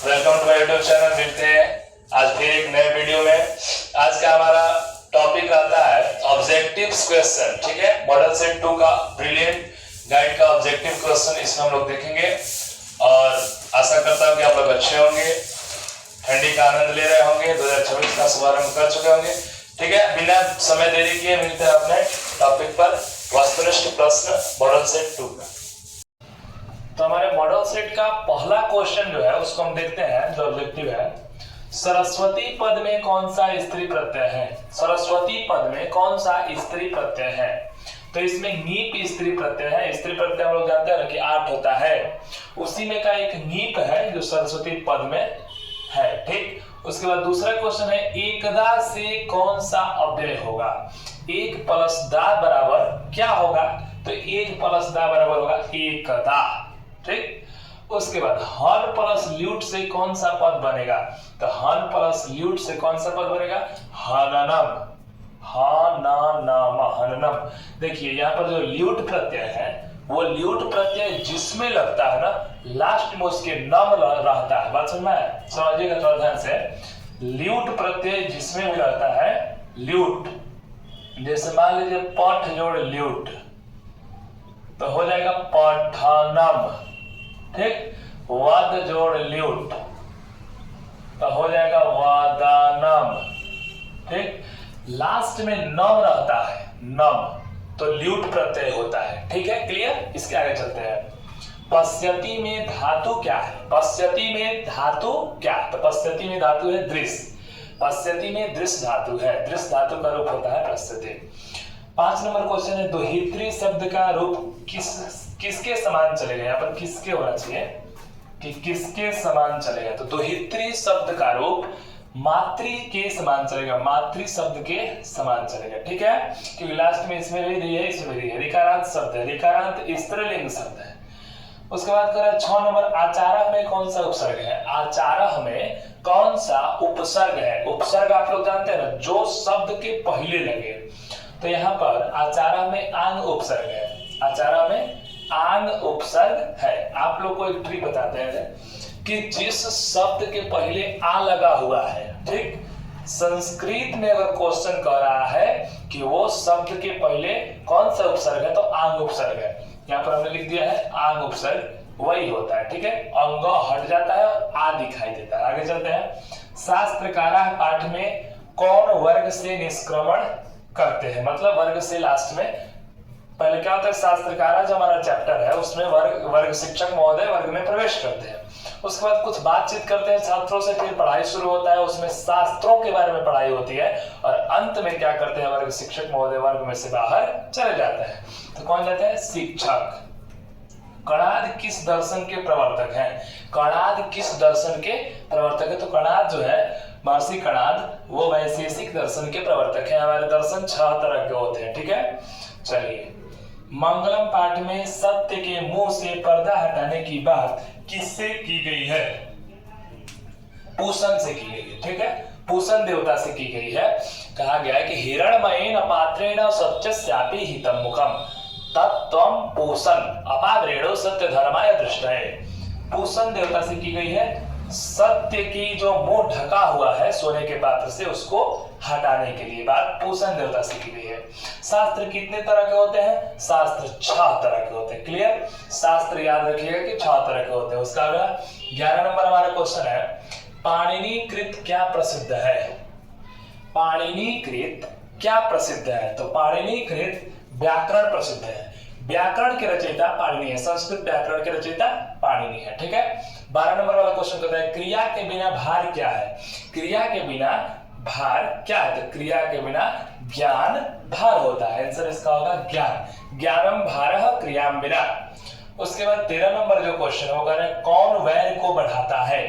Welcome to my YouTube channel. मिलते हैं आज फिर एक नए वीडियो में। आज का हमारा टॉपिक रहता है ऑब्जेक्टिव क्वेश्चन। ठीक है, मॉडल सेट 2 का ब्रिलियंट गाइड का ऑब्जेक्टिव क्वेश्चन इसमें हम लोग देखेंगे और आशा करता हूँ कि आप लोग अच्छे होंगे, ठंडी का आनंद ले रहे होंगे, 2026 का शुभारंभ कर चुके होंगे। ठीक है, बिना समय देरी किए मिलते हैं अपने टॉपिक पर, वस्तुनिष्ठ प्रश्न मॉडल सेट 2 का। तो हमारे मॉडल सेट का पहला क्वेश्चन जो है उसको हम देखते हैं। जो ऑब्जेक्टिव है, सरस्वती पद में कौन सा स्त्री प्रत्यय है? सरस्वती पद में कौन सा स्त्री प्रत्यय है? तो इसमें नीप स्त्री प्रत्यय है। स्त्री प्रत्यय हम लोग जानते हैं ना कि 8 होता है, उसी में का एक नीप है जो सरस्वती पद में है। ठीक, उसके बाद दूसरा क्वेश्चन है एकदा से कौन सा अव्यय होगा? एक प्लस दा बराबर क्या होगा? तो एक प्लस दा बराबर होगा एकदा। ठीक, उसके बाद हन प्लस ल्यूट से कौन सा पद बनेगा? तो हन प्लस ल्यूट से कौन सा पद बनेगा? हननम। हननम, हननम। देखिए यहाँ पर जो ल्यूट प्रत्यय है वो ल्यूट प्रत्यय जिसमें लगता है ना, लास्ट में उसके नम रहता है। बात समझ में? समझिएगा थोड़ा ध्यान से। ल्यूट प्रत्यय जिसमें भी रहता है, ल्यूट, जैसे मान लीजिए पठ जोड़ ल्यूट तो हो जाएगा पठनम। ठीक, वद जोड़ ल्यूट तो हो जाएगा वदनम। ठीक, लास्ट में नम रहता है, नम, तो ल्यूट प्रत्यय होता है। ठीक है, क्लियर? इसके आगे चलते हैं। पश्यति में धातु क्या है? पश्यति में धातु क्या है? तो पश्यति में धातु है दृश्य। पश्यति में दृश्य धातु है, दृश्य धातु का रूप होता है पश्यति। 5 नंबर क्वेश्चन है दोहित्री शब्द का रूप किसके समान चलेगा? यहाँ पर किसके होना चाहिए कि किसके समान चलेगा? तो दोहित्री शब्द का रूप मातृ के समान चलेगा, मातृ शब्द के समान चलेगा। ठीक है, क्योंकि लास्ट में इसमें भी दी है, इसमें भी दी है। ऋकारांत शब्द है, ऋकारांत स्त्रीलिंग शब्द है। उसके बाद करें 6 नंबर, आचारः में कौन सा उपसर्ग है? आचारः में कौन सा उपसर्ग है? उपसर्ग आप लोग जानते हैं ना, जो शब्द के पहले लगे। तो यहाँ पर आचारः में आंग उपसर्ग है, आचारः में आंग उपसर्ग है। आप लोग को एक ट्रिक बताते हैं कि जिस शब्द के पहले आ लगा हुआ है, ठीक, संस्कृत में अगर क्वेश्चन कर रहा है कि वो शब्द के पहले कौन सा उपसर्ग है, तो आंग उपसर्ग है। यहाँ पर हमने लिख दिया है आंग उपसर्ग, वही होता है। ठीक है, अंग हट जाता है और आ दिखाई देता है। आगे चलते हैं। शास्त्रकारा पाठ में कौन वर्ग से निष्क्रमण करते हैं? मतलब वर्ग से लास्ट में पहले क्या होता है, शास्त्रकारा जो हमारा चैप्टर है उसमें वर्ग शिक्षक महोदय वर्ग में प्रवेश करते हैं। उसके बाद कुछ बातचीत करते हैं छात्रों से, फिर पढ़ाई शुरू होता है, उसमें शास्त्रों के बारे में पढ़ाई होती है और अंत में क्या करते हैं, वर्ग शिक्षक महोदय वर्ग में से बाहर चले जाते हैं। तो कौन जाते हैं? शिक्षक। कणाद किस दर्शन के प्रवर्तक हैं? कणाद किस दर्शन के प्रवर्तक है? तो कणाद जो है, महर्षि कणाद, वो वैशेषिक दर्शन के प्रवर्तक हैं। हमारे दर्शन 6 तरह के होते हैं। ठीक है, चलिए। मंगलम पाठ में सत्य के मुंह से पर्दा हटाने की बात किससे की गई है? पूषण से की गई है। ठीक है, पूषण देवता से की गई है। कहा गया है कि हिरण्मयेन पात्रेण सत्यस्यापि हितम मुखम तत्त्वम पूषण अपाग्रेणो सत्य धर्माय दृष्टये। पूषण देवता से की गई है। सत्य की जो मुंह ढका हुआ है सोने के पात्र से, उसको हटाने के लिए बात पूषण देवता से की गई है। शास्त्र कितने तरह के होते हैं? शास्त्र 6 तरह के होते हैं। क्लियर? शास्त्र याद रखिएगा कि 6 तरह के होते हैं। उसका अगला 11 नंबर हमारा क्वेश्चन है पाणिनि कृत क्या प्रसिद्ध है? पाणिनि कृत क्या प्रसिद्ध है? तो पाणिनि कृत व्याकरण प्रसिद्ध है। व्याकरण के रचयिता पाणिनि है, संस्कृत व्याकरण के रचयिता पाणिनि है। ठीक है, 12 नंबर वाला क्वेश्चन कहता है क्रिया के बिना भार क्या है? क्रिया के बिना भार क्या है? तो क्रिया के बिना ज्ञान भार होता है। आंसर इसका होगा ज्ञान। ज्ञानम भारः क्रियाम बिना। उसके बाद 13 नंबर जो क्वेश्चन है वो कह रहे हैं कौन वैर को बढ़ाता है?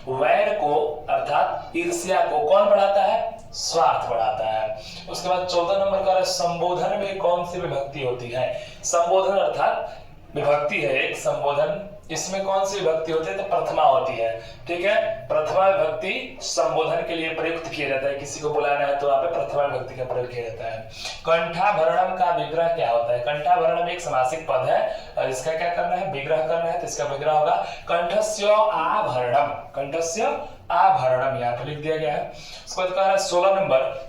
वैर को अर्थात ईर्ष्या को कौन बढ़ाता है? स्वार्थ बढ़ाता है। उसके बाद 14 नंबर का संबोधन में कौन सी विभक्ति होती है? संबोधन अर्थात विभक्ति है एक, संबोधन इसमें कौन सी विभक्ति होती है? तो प्रथमा होती है। ठीक है, प्रथमा विभक्ति संबोधन के लिए प्रयुक्त किया जाता है, किसी को बुलाना है तो वहां पे प्रथमा विभक्ति का प्रयोग किया जाता है। कंठाभरणम का विग्रह क्या होता है? कंठाभरणम एक समासिक पद है और इसका क्या करना है? विग्रह करना है, तो इसका विग्रह होगा कंठस्य आभरणम। कंठस्य आभरणम यहाँ पे लिख दिया गया है। उसके बाद कह रहा है 16 नंबर,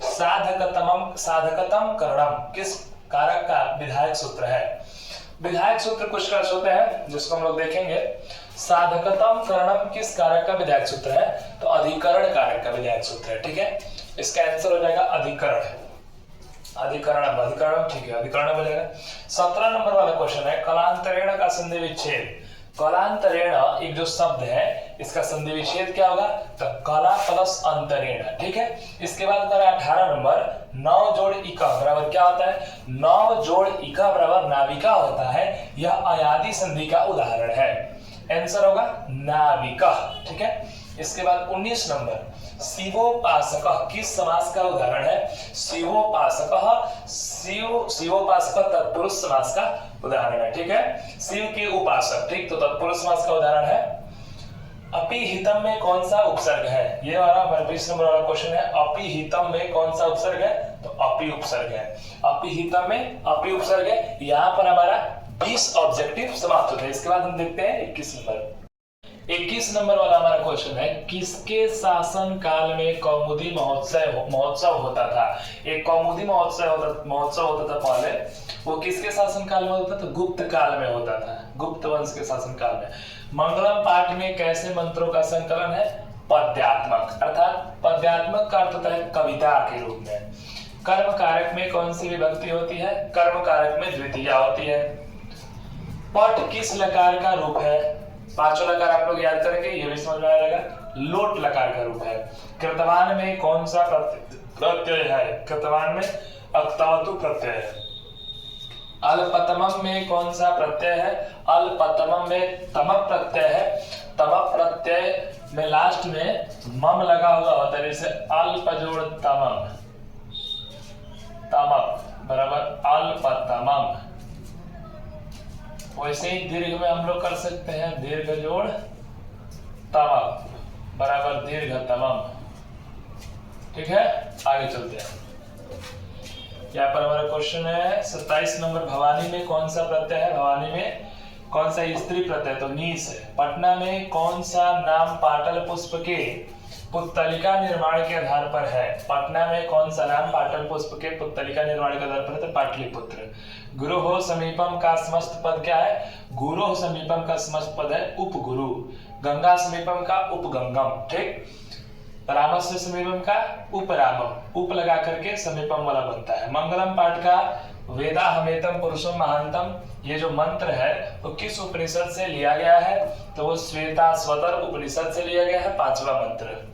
साधकतम करणम किस कारक का विधायक सूत्र है? विधायक सूत्र कुछ कारक होते हैं जिसको हम लोग देखेंगे। साधकतम करणम किस कारक का विधायक सूत्र है? तो अधिकरण कारक का विधायक सूत्र है। ठीक है, इसका आंसर हो जाएगा अधिकरण। अधिकरण ठीक है, अधिकरण मिलेगा। 17 नंबर वाला क्वेश्चन है, कलांतरेण का संधि विच्छेद। कलांतरेण एक जो शब्द है इसका संधि विच्छेद क्या होगा? तो कला प्लस अंतरेण। ठीक है, इसके बाद करें 18 नंबर, 9 जोड़ इका बराबर क्या होता है? 9 जोड़ इका बराबर नाविका होता है। यह अयादि संधि का उदाहरण है। आंसर होगा नाविका। ठीक है, इसके बाद 19 नंबर, शिवोपासक किस समास का उदाहरण है? शिवोपासक शिवोपासक तत्पुरुष समास का उदाहरण है। ठीक है, शिव के उपासक, ठीक, तो तत्पुरुष समास का उदाहरण है। अपिहितम में कौन सा उपसर्ग है? ये वाला 20 नंबर वाला क्वेश्चन है। अपिहितम में कौन सा उपसर्ग है? तो अपि उपसर्ग है। अपिहितम में अपि उपसर्ग है। यहाँ पर हमारा 20 ऑब्जेक्टिव समाप्त होते हैं। इसके बाद हम देखते हैं 21 नंबर। 21 नंबर वाला हमारा क्वेश्चन है, किसके शासन काल में कौमुदी महोत्सव होता था? एक कौमुदी महोत्सव होता था पहले, वो किसके शासन काल में होता था? गुप्त काल में होता था, गुप्त वंश के शासन काल में। मंगलम पाठ में कैसे मंत्रों का संकलन है? पद्यात्मक, अर्थात पद्यात्मक का अर्थ होता है कविता के रूप में। कर्म कारक में कौन सी विभक्ति होती है? कर्म कारक में द्वितीया होती है। पट किस लकार का रूप है? पांचों लकार आप लोग याद करेंगे, ये भी समझ में आएगा। लोट लकार का रूप है। कृतवान में कौन सा प्रत्यय है? कृतवान में अक्तवतु प्रत्यय है। अल्पतमम में कौन सा प्रत्यय है? अल्पतमम में तमक प्रत्यय है। तमक प्रत्यय में लास्ट में मम लगा हुआ होता है, जैसे अल्प जोड़ तमम, तमक बराबर अल्पतमम। वैसे ही दीर्घ में हम लोग कर सकते हैं, दीर्घ जोड़ तमक बराबर दीर्घ तमम। ठीक है, आगे चलते हैं। यहाँ पर हमारा क्वेश्चन है 27 नंबर, भवानी में कौन सा प्रत्यय है? भवानी में कौन सा स्त्री प्रत्यय? तो नीस है। पटना में कौन सा नाम पाटल पुष्प के पुत्तलिका निर्माण के आधार पर है? पटना में कौन सा नाम पाटल पुष्प के पुत्तलिका निर्माण के आधार पर है? तो पाटलिपुत्र। गुरुः समीपम का समस्त पद क्या है? गुरुः समीपम का समस्त पद है उपगुरु। गंगा समीपम का उपगंगम। ठीक, रामस्य समीपम का उपरामम, उप लगा करके समीपम वाला बनता है। मंगलम पाठ का वेदा हमेतम पुरुषम महांतम, ये जो मंत्र है वो किस उपनिषद से लिया गया है? तो वो श्वेताश्वतर उपनिषद से लिया गया है, 5वां मंत्र।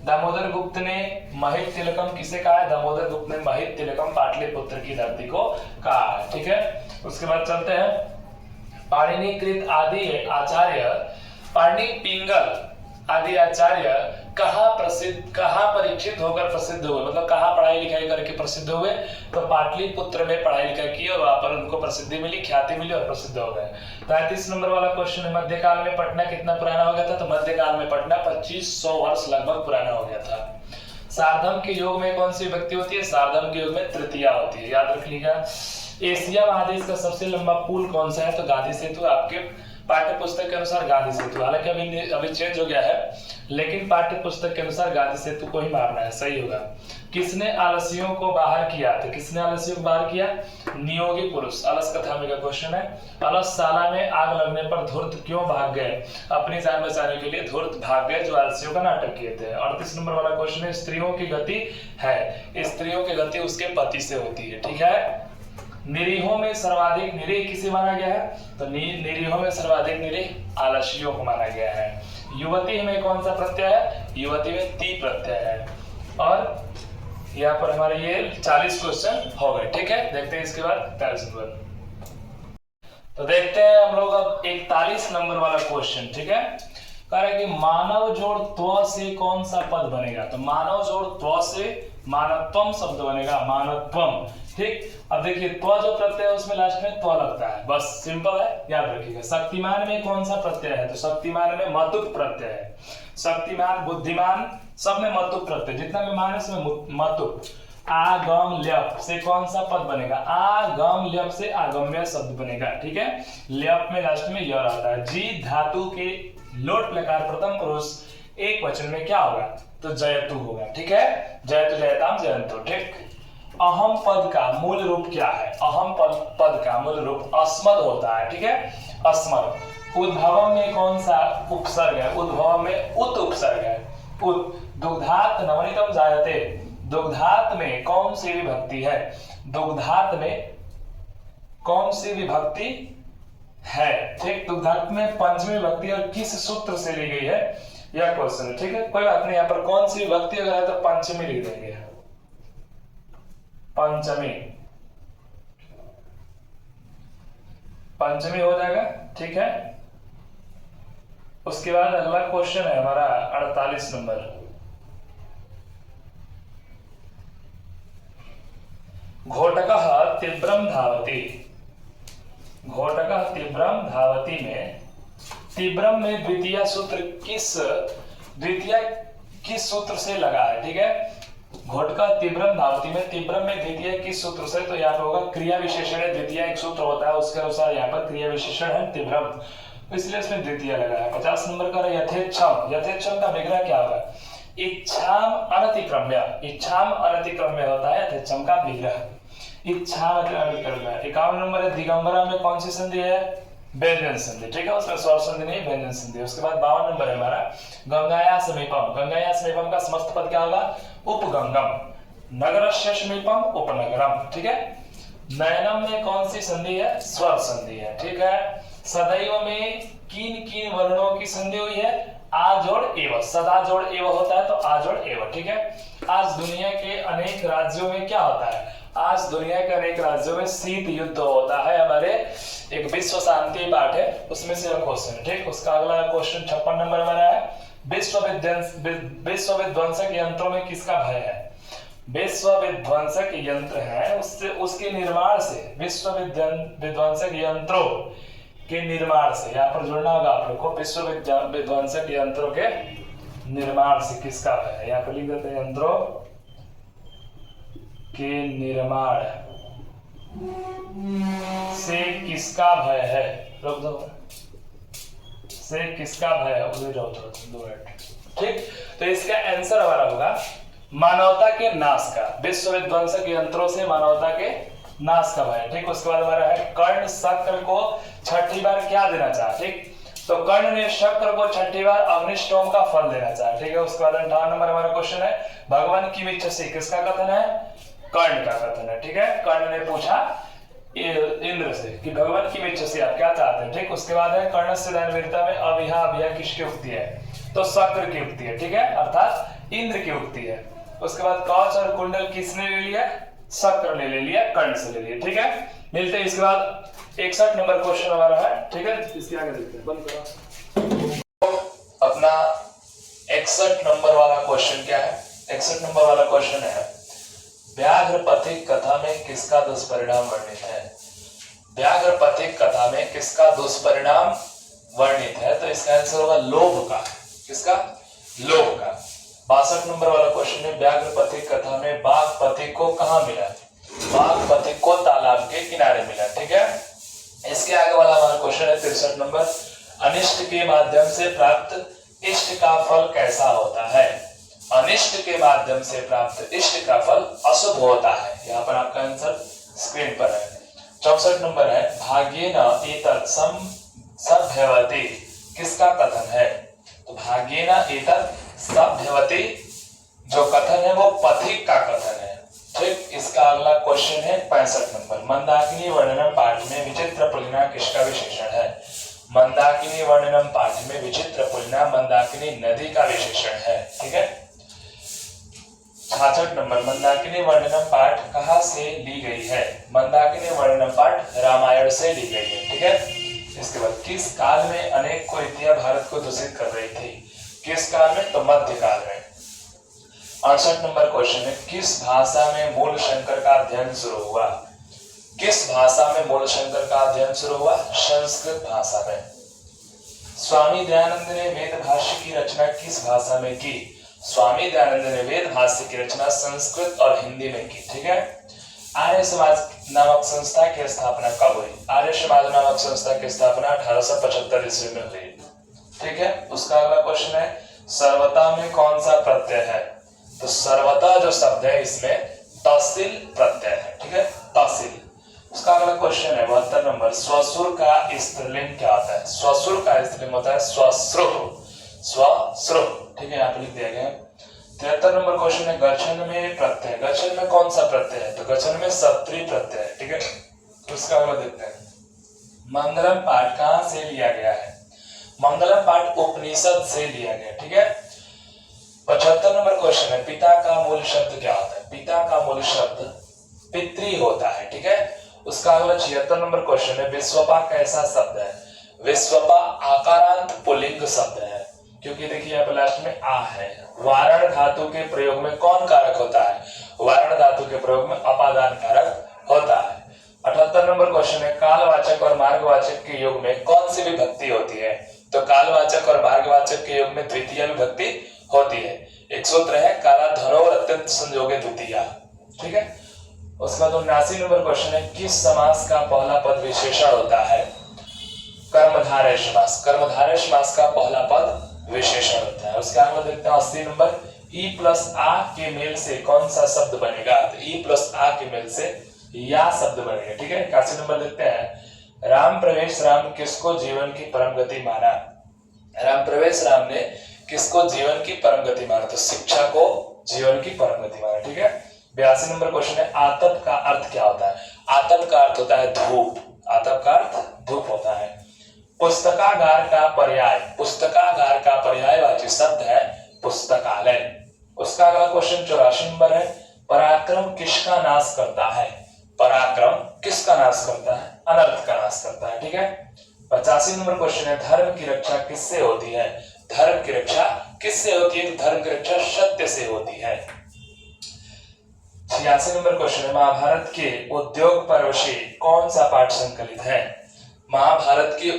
दामोदर गुप्त ने महित तिलकम किसे कहा है? दामोदर गुप्त ने महित तिलकम पाटलिपुत्र की धरती को कहा। ठीक है, उसके बाद चलते हैं। पाणिनिकृत आदि आचार्य, पाणिनि पिंगल आदि आचार्य कहाँ परीक्षित होकर प्रसिद्ध हुए? मतलब कहाँ पढ़ाई लिखाई करके प्रसिद्ध हुए? तो पाटलिपुत्र में पढ़ाई लिखाई की और वहां पर उनको प्रसिद्धि मिली, ख्याति मिली और प्रसिद्ध हो गए। 33 नंबर वाला क्वेश्चन है, मध्यकाल में पटना कितना पुराना हो गया था? तो मध्यकाल में पटना 2500 वर्ष लगभग पुराना हो गया था। सार्धम के योग में कौन सी विभक्ति होती है? सार्धम के योग में तृतीया होती है, याद रख लीजिएगा। एशिया महादेश का सबसे लंबा पुल कौन सा है? तो गांधी सेतु। आपके पाठ्य पुस्तक के अनुसार गांधी सेतु, हालांकि अभी चेंज हो गया है, लेकिन पाठ्य पुस्तक के अनुसार गांधी सेतु को ही मारना है, सही होगा। किसने आलसियों को बाहर किया? तो किसने आलसियों को बाहर किया? नियोगी पुरुष। अलस कथा में का क्वेश्चन है। अलसशाला में आग लगने पर धूर्त क्यों भाग गए? अपनी जान बचाने के लिए धूर्त भाग गए, जो आलसियों का नाटक किए थे। 38 नंबर वाला क्वेश्चन है, स्त्रियों की गति है, स्त्रियों की गति उसके पति से होती है। ठीक है, निरीहों में सर्वाधिक निरीह किसे माना गया है? तो निरीहों में सर्वाधिक निरीह आलसियों को माना गया है। युवती में कौन सा प्रत्यय है? युवती में ती प्रत्यय है। और यहाँ पर हमारे ये 40 क्वेश्चन हो गए। ठीक है, देखते हैं इसके बाद 41 नंबर। तो देखते हैं हम लोग अब 41 नंबर वाला क्वेश्चन। ठीक है, कह रहे कि मानव जोड़ त्व से कौन सा पद बनेगा? तो मानव जोड़ त्व से मानवत्वम शब्द बनेगा, मानवत्वम। ठीक, अब देखिए त्व जो प्रत्यय है उसमें लास्ट में त्व लगता है, बस सिंपल है, याद रखिएगा। शक्तिमान में कौन सा प्रत्यय है? तो शक्तिमान में मतुक प्रत्यय है। शक्तिमान, बुद्धिमान, सब में मतुक प्रत्यय, जितना भी मान है उसमें मतुक। आगम ल्यप से कौन सा पद बनेगा? आगम ल्यप से आगम्य शब्द बनेगा, ठीक है। ल्यप में लास्ट में य आता है। जी धातु के लोट लकार प्रथम पुरुष एक वचन में क्या होगा? तो जयतु होगा, ठीक है। जयतु, जयताम, जयंतु, ठीक। अहम पद का मूल रूप क्या है? अहम पद का मूल रूप अस्मद होता है, ठीक है, अस्मद। उद्भवम में कौन सा उपसर्ग है? उद्भवम में उत उपसर्ग है, उत। दुग्धात नवनीतम जायते, दुग्धात में कौन सी विभक्ति है? दुग्धात में कौन सी विभक्ति है? ठीक, दुग्धात में पंचमी विभक्ति और किस सूत्र से ली गई है? यह क्वेश्चन है, ठीक है। कोई बात नहीं, यहाँ पर कौन सी विभक्ति अगर है तो पंचमी लिख देंगे, पंचमी, पंचमी हो जाएगा, ठीक है। उसके बाद अगला क्वेश्चन है हमारा 48 नंबर। घोटकः तीव्रम धावति, घोटकः तीव्रम धावति में तीव्रम में द्वितीय सूत्र किस सूत्र से लगा है? ठीक है, घोटका तीव्रम धावति में तीव्रम में द्वितीय किस सूत्र से? तो यहाँ पे होगा क्रिया विशेषण है, द्वितीय एक सूत्र होता है, उसके अनुसार यहाँ पर क्रिया विशेषण है तीव्रम, इसलिए इसमें द्वितीय लगा है। 50 नंबर का यथेच्छम, यथेच्छम का विग्रह क्या होगा? इच्छाम अनतिक्रम्य, इच्छाम अनतिक्रम्य होता है यथेच्छम का विग्रह, इच्छाम अनतिक्रम्य। 51 नंबर है दिगंबरा में कौन सी संधि है? व्यंजन संधि, ठीक है, उसमें स्वर संधि नहीं, व्यंजन संधि। उसके बाद 52 नंबर है हमारा गंगाया समीपम, गंगाया समीपम का समस्त पद क्या होगा? उपगंगम। नगरस्य समीपम उपनगरम, ठीक है। नयनम में कौन सी संधि है? स्वर संधि है, ठीक है। सदैव में किन किन वर्णों की संधि हुई है? आ जोड़ एव, सदा जोड़ एव होता है तो आ जोड़ एव, ठीक है। आज दुनिया के अनेक राज्यों में क्या होता है? आज दुनिया के अनेक राज्यों में शीत युद्ध होता है। हमारे एक विश्व शांति पाठ है, उसमें से क्वेश्चन, ठीक। उसका अगला क्वेश्चन 56 नंबर हमारा है विश्व विध्वंसक यंत्रों में किसका भय है? विश्व विध्वंसक यंत्र है, उससे उसके निर्माण से, विश्व विध्वंसक यंत्रों के निर्माण से, यहाँ पर जुड़ना होगा आप लोग को, विश्व विध्वंसक यंत्रों के निर्माण से किसका भय है? यहाँ पर लिख देते हैं यंत्रों के निर्माण से किसका भय है? रुक दो, से किसका भय है? उधर जाओ थोड़ा 2 मिनट, ठीक। तो इसका आंसर हमारा होगा मानवता के नाश का, विश्व विध्वंसक यंत्रों से मानवता के नाश का भय, ठीक। उसके बाद हमारा है कर्ण शक्र को छठी बार क्या देना चाहा? ठीक, तो कर्ण ने शक्र को छठी बार अग्निष्टोम का फल देना चाहा, ठीक है। उसके बाद 58 नंबर हमारा क्वेश्चन है भगवान की इच्छा से किसका कथन है? कर्ण का कथन है, ठीक है। कर्ण ने पूछा इंद्र से कि भगवान की इच्छा से आप क्या चाहते हैं, ठीक। उसके बाद है कर्ण से दानवीरता में अभिहा, अभिहा किसकी उक्ति है? तो शक्र की उक्ति है, ठीक है, अर्थात इंद्र की उक्ति है। उसके बाद कवच और कुंडल किसने ले लिया? शक्र ने ले लिया, कर्ण से ले लिया, ठीक है। मिलते हैं इसके बाद 61 नंबर क्वेश्चन हमारा है, ठीक है। इसके आगे देखते हैं, बंद करो। अपना 61 नंबर वाला क्वेश्चन क्या है? 61 नंबर वाला क्वेश्चन है व्याघ्र पथिक कथा में किसका दुष्परिणाम वर्णित है? व्याघ्र पथिक कथा में किसका दुष्परिणाम वर्णित है? तो इसका आंसर होगा लोभ का। किसका? लोभ का। 62 नंबर वाला क्वेश्चन है व्याघ्र पथिक कथा में बाघ पथिक को कहाँ मिला? बाघ पथिक को तालाब के किनारे मिला, ठीक है। इसके आगे वाला हमारा क्वेश्चन है 63 नंबर अनिष्ट के माध्यम से प्राप्त इष्ट का फल कैसा होता है? अनिष्ट के माध्यम से प्राप्त इष्ट का फल अशुभ होता है। यहाँ पर आपका आंसर स्क्रीन पर है। 64 नंबर है भाग्येन एतत् सभ्यवति किसका कथन है? तो भाग्येन एतत् सभ्यवति जो कथन है वो पथिक का कथन है, ठीक। इसका अगला क्वेश्चन है 65 नंबर मंदाकिनी वर्णनम पाठ में विचित्र पुलिना किसका विशेषण है? मंदाकिनी वर्णनम पाठ में विचित्र पुलिना मंदाकिनी नदी का विशेषण है, ठीक है। 66 नंबर मंदाकिनी वर्णनम पाठ कहाँ से ली गई है? मंदाकिनी वर्णनम पाठ रामायण से ली गई है, ठीक है। इसके बाद किस काल में अनेक कुरीतियां भारत को दूषित कर रही थी? किस काल में? तो मध्य काल में। 68 नंबर क्वेश्चन है किस भाषा में मूल शंकर का अध्ययन शुरू हुआ? किस भाषा में मूलशंकर का अध्ययन शुरू हुआ? संस्कृत भाषा में। स्वामी दयानंद ने वेद भाष्य की रचना किस भाषा में की? स्वामी दयानंद ने वेद भाष्य की रचना संस्कृत और हिंदी में की। ठीक है। आर्य समाज नामक संस्था की स्थापना कब हुई? आर्य समाज नामक संस्था की स्थापना 1875 ईस्वी में हुई। ठीक है। उसका अगला क्वेश्चन है सर्वता में कौन सा प्रत्यय है? तो सर्वता जो शब्द है इसमें तहसील प्रत्यय है। ठीक है, तहसील। उसका अगला क्वेश्चन है 72 नंबर, स्वसुर का स्त्रीलिंग क्या होता है? स्वसुर का स्त्रीलिंग होता है स्वश्रुः। स्वश्रुः। ठीक है, यहाँ पे लिख दिया गया है। 73 नंबर क्वेश्चन है गठन में प्रत्यय, गठन में कौन सा प्रत्यय है? तो गठन में सप्तरी प्रत्यय है। ठीक है, उसका अगला देखते हैं। मंगलम पाठ कहां से लिया गया है? मंगलम पाठ उपनिषद से लिया गया। ठीक है। 75 नंबर क्वेश्चन है पिता का मूल शब्द क्या होता है? पिता का मूल शब्द पितृ होता है। ठीक है। उसका अगला 76 नंबर क्वेश्चन है विश्वपा कैसा शब्द है? विश्वपा आकारांत पुल्लिंग शब्द है, क्योंकि देखिए यहाँ पे लास्ट में आ है। वारण धातु के प्रयोग में कौन कारक होता है? वारण धातु के प्रयोग में अपादान कारक होता है। 78 नंबर क्वेश्चन है कालवाचक और मार्गवाचक के योग में कौन सी विभक्ति होती है? तो कालवाचक और मार्गवाचक के योग में द्वितीय विभक्ति होती है। एक सूत्र है काला धनोर अत्यंत संयोगे द्वितीया। ठीक है। उसका 79 नंबर क्वेश्चन है किस समास का पहला पद विशेषण होता है? कर्मधारय समास। कर्मधारय समास का पहला पद विशेषण होता है। उसके अगला देखते हैं 80 नंबर ई प्लस आ के मेल से कौन सा शब्द बनेगा? तो ई प्लस आ के मेल से या शब्द बनेगा। ठीक है। 81 नंबर देखते हैं राम प्रवेश राम किसको जीवन की परम गति माना? राम प्रवेश राम ने किसको जीवन की परम गति माना? तो शिक्षा को जीवन की परम गति माना। ठीक है। 82 नंबर क्वेश्चन है आतप का अर्थ क्या होता है? आतप का अर्थ होता है धूप। आतप का अर्थ धूप होता है। पुस्तकागार का पर्याय, पुस्तकागार का पर्यायवाची शब्द है पुस्तकालय। उसका अगला क्वेश्चन 84 नंबर है पराक्रम किसका नाश करता है? पराक्रम किसका नाश करता है? अनर्थ का नाश करता है। ठीक है। 85 नंबर क्वेश्चन है धर्म की रक्षा किससे होती है? धर्म की रक्षा किससे होती है? धर्म की रक्षा सत्य से होती है। 86 नंबर क्वेश्चन है महाभारत के उद्योग पर्व से कौन सा पाठ संकलित है? महाभारत के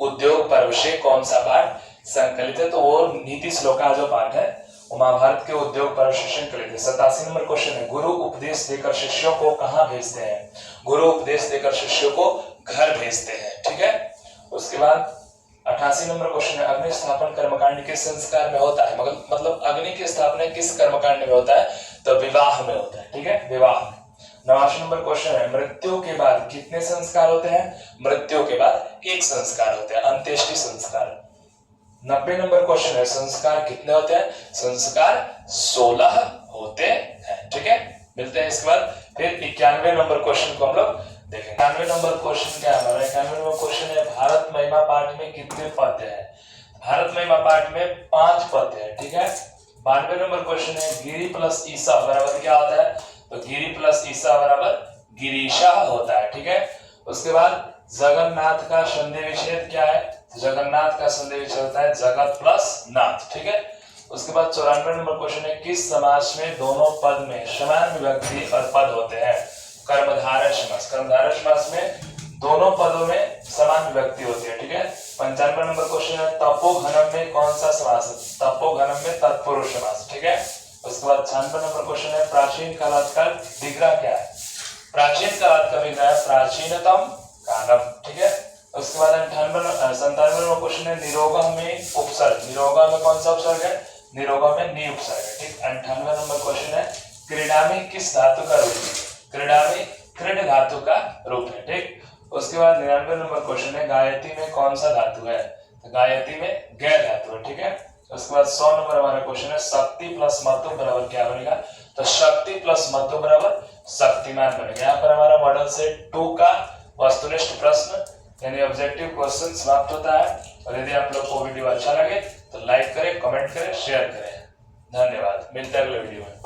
उद्योग पर्व से कौन सा पाठ संकलित है? तो वो नीति श्लोका जो पाठ है वो महाभारत के उद्योग पर्व से संकलित है। 87 नंबर क्वेश्चन है गुरु उपदेश देकर शिष्यों को कहाँ भेजते हैं? गुरु उपदेश देकर शिष्यों को घर भेजते हैं। ठीक है। उसके बाद 88 नंबर क्वेश्चन है अग्नि स्थापन कर्मकांड किस संस्कार में होता है? मतलब अग्नि की स्थापना किस कर्मकांड में होता है? तो विवाह में होता है। ठीक है, विवाह में। 89 नंबर क्वेश्चन है मृत्यु के बाद कितने संस्कार होते हैं? मृत्यु के बाद एक संस्कार होते हैं, अंत्येष्टि संस्कार। 90 नंबर क्वेश्चन है संस्कार कितने होते हैं? संस्कार 16 होते हैं। ठीक है। मिलते हैं इसके बाद फिर 91 नंबर क्वेश्चन को हम लोग देखेंगे। 91 नंबर क्वेश्चन क्या है? 91 नंबर क्वेश्चन है भारत महिमा पाठ में कितने पद्य है? भारत महिमा पाठ में 5 पद्य है। ठीक है। 92 नंबर क्वेश्चन है गिरी प्लस ईसा बराबर क्या होता है? तो गिरी प्लस ईसा बराबर गिरीशा होता है। ठीक है। उसके बाद जगन्नाथ का संधि विच्छेद क्या है? जगन्नाथ का संधि विच्छेद होता है जगत प्लस नाथ। ठीक है। उसके बाद 94 नंबर क्वेश्चन है किस समास में दोनों पद में समान विभक्ति और पद होते हैं? कर्मधारय समास। कर्मधारय समास में दोनों पदों में समान विभक्ति होती है। ठीक है। 95 नंबर क्वेश्चन है तपोघनम में कौन सा समास है? तपोघनम में तत्पुरुष समास। ठीक है। उसके बाद 96 नंबर क्वेश्चन है प्राचीन कालात का विग्रह क्या है? प्राचीन कालात का विग्रह है प्राचीनतम कालम। ठीक है। उसके बाद 97 नंबर क्वेश्चन है निरोगा में उपसर्ग। निरोगा में कौन सा उपसर्ग है? निरोगा में नी उपसर्ग है। ठीक। 98 नंबर क्वेश्चन है क्रीडा में किस धातु का रूप है? क्रीडा में क्रीड धातु का रूप है। ठीक। उसके बाद 99 नंबर क्वेश्चन है गायत्री में कौन सा धातु है? तो गायत्री में ग धातु है। ठीक है। उसके बाद 100 नंबर हमारा क्वेश्चन है शक्ति प्लस महत्व बराबर क्या बनेगा? तो शक्ति प्लस महत्व बराबर शक्तिमान बनेगा। यहाँ पर हमारा मॉडल सेट 2 का वस्तुनिष्ठ प्रश्न यानी ऑब्जेक्टिव क्वेश्चन समाप्त होता है। और यदि आप लोग को वीडियो अच्छा लगे तो लाइक करें, कमेंट करें, शेयर करें। धन्यवाद। मिलते हैं अगले वीडियो में।